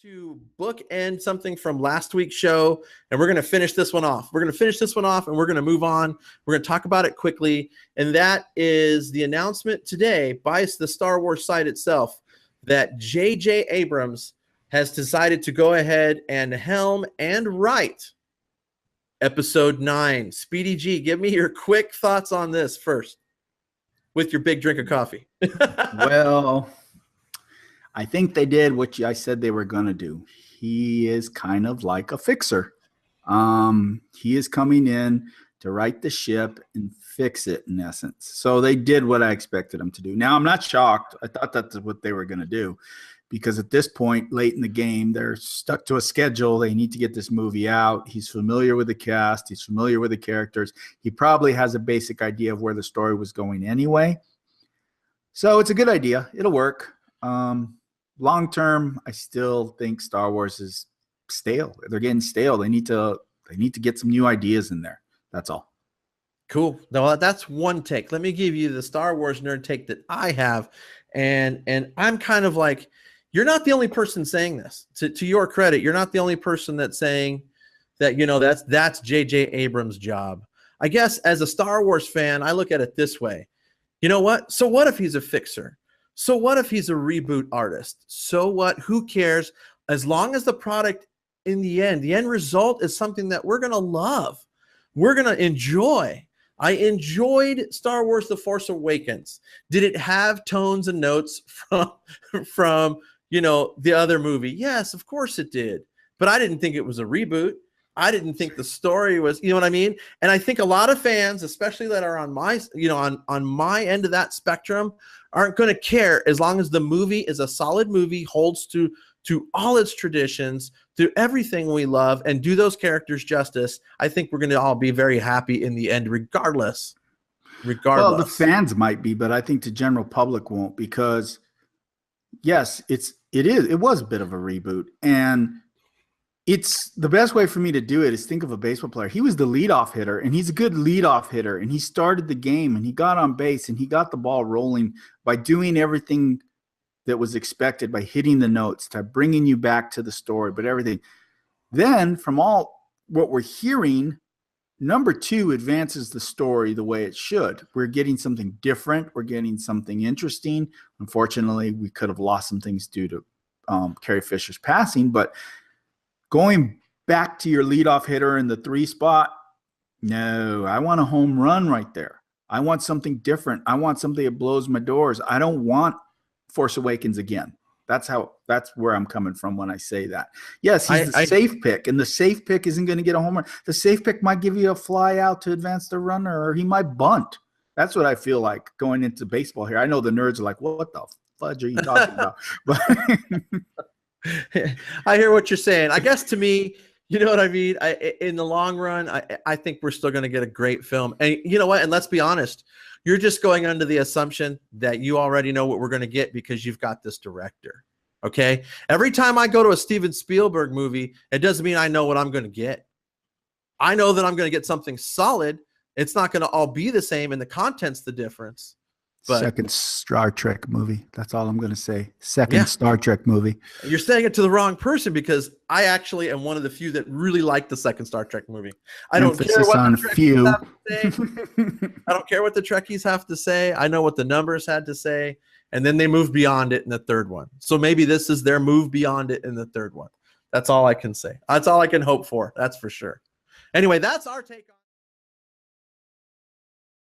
to bookend something from last week's show, and we're going to finish this one off. We're going to finish this one off, and we're going to move on. We're going to talk about it quickly, and that is the announcement today by the Star Wars site itself that JJ Abrams has decided to go ahead and helm and write Episode 9. Speedy G, give me your quick thoughts on this first, with your big drink of coffee. Well, I think they did what I said they were going to do. He is kind of like a fixer. He is coming in to right the ship and fix it, in essence. So they did what I expected them to do. Now, I'm not shocked. I thought that's what they were going to do, because at this point, late in the game, they're stuck to a schedule. They need to get this movie out. He's familiar with the cast. He's familiar with the characters. He probably has a basic idea of where the story was going anyway. So it's a good idea. It'll work. Long term, I still think Star Wars is stale. They're getting stale. They need to get some new ideas in there. That's all. Cool. Now that's one take. Let me give you the Star Wars nerd take that I have, and I'm kind of like, you're not the only person saying this. To your credit, you're not the only person that's saying that, you know, that's JJ Abrams' job. I guess as a Star Wars fan, I look at it this way. You know what? So what if he's a fixer? So what if he's a reboot artist? So what? Who cares? As long as the product in the end result is something that we're going to love, we're going to enjoy. I enjoyed Star Wars The Force Awakens. Did it have tones and notes from you know, the other movie? Yes, of course it did. But I didn't think it was a reboot. I didn't think the story was, you know what I mean? And I think a lot of fans, especially that are on my, you know, on my end of that spectrum, aren't going to care as long as the movie is a solid movie, holds to all its traditions, to everything we love, and do those characters justice. I think we're going to all be very happy in the end, regardless. Well, the fans might be, but I think the general public won't, because yes, it was a bit of a reboot, and it's the best way for me to do it is think of a baseball player. He was the leadoff hitter, and he's a good leadoff hitter, and he started the game, and he got on base, and he got the ball rolling by doing everything that was expected, by hitting the notes, to bringing you back to the story, but everything. Then, from all what we're hearing, number 2 advances the story the way it should. We're getting something different. We're getting something interesting. Unfortunately, we could have lost some things due to Carrie Fisher's passing, but going back to your leadoff hitter in the 3 spot, no, I want a home run right there. I want something different. I want something that blows my doors. I don't want Force Awakens again. That's where I'm coming from when I say that. Yes, he's the safe pick, and the safe pick isn't going to get a home run. The safe pick might give you a fly out to advance the runner, or he might bunt. That's what I feel like going into baseball here. I know the nerds are like, what the fudge are you talking about? But I hear what you're saying. I guess to me, you know what I mean? In the long run, I think we're still going to get a great film. And you know what? And let's be honest, you're just going under the assumption that you already know what we're going to get because you've got this director. Okay? Every time I go to a Steven Spielberg movie, it doesn't mean I know what I'm going to get. I know that I'm going to get something solid. It's not going to all be the same, and the content's the difference. But second Star Trek movie. That's all I'm going to say. Second Star Trek movie. You're saying it to the wrong person, because I actually am one of the few that really like the second Star Trek movie. I don't care what the Trekkies have to say. I don't care what the Trekkies have to say. I know what the numbers had to say, and then they moved beyond it in the third one. So maybe this is their move beyond it in the third one. That's all I can say. That's all I can hope for. That's for sure. Anyway, that's our take on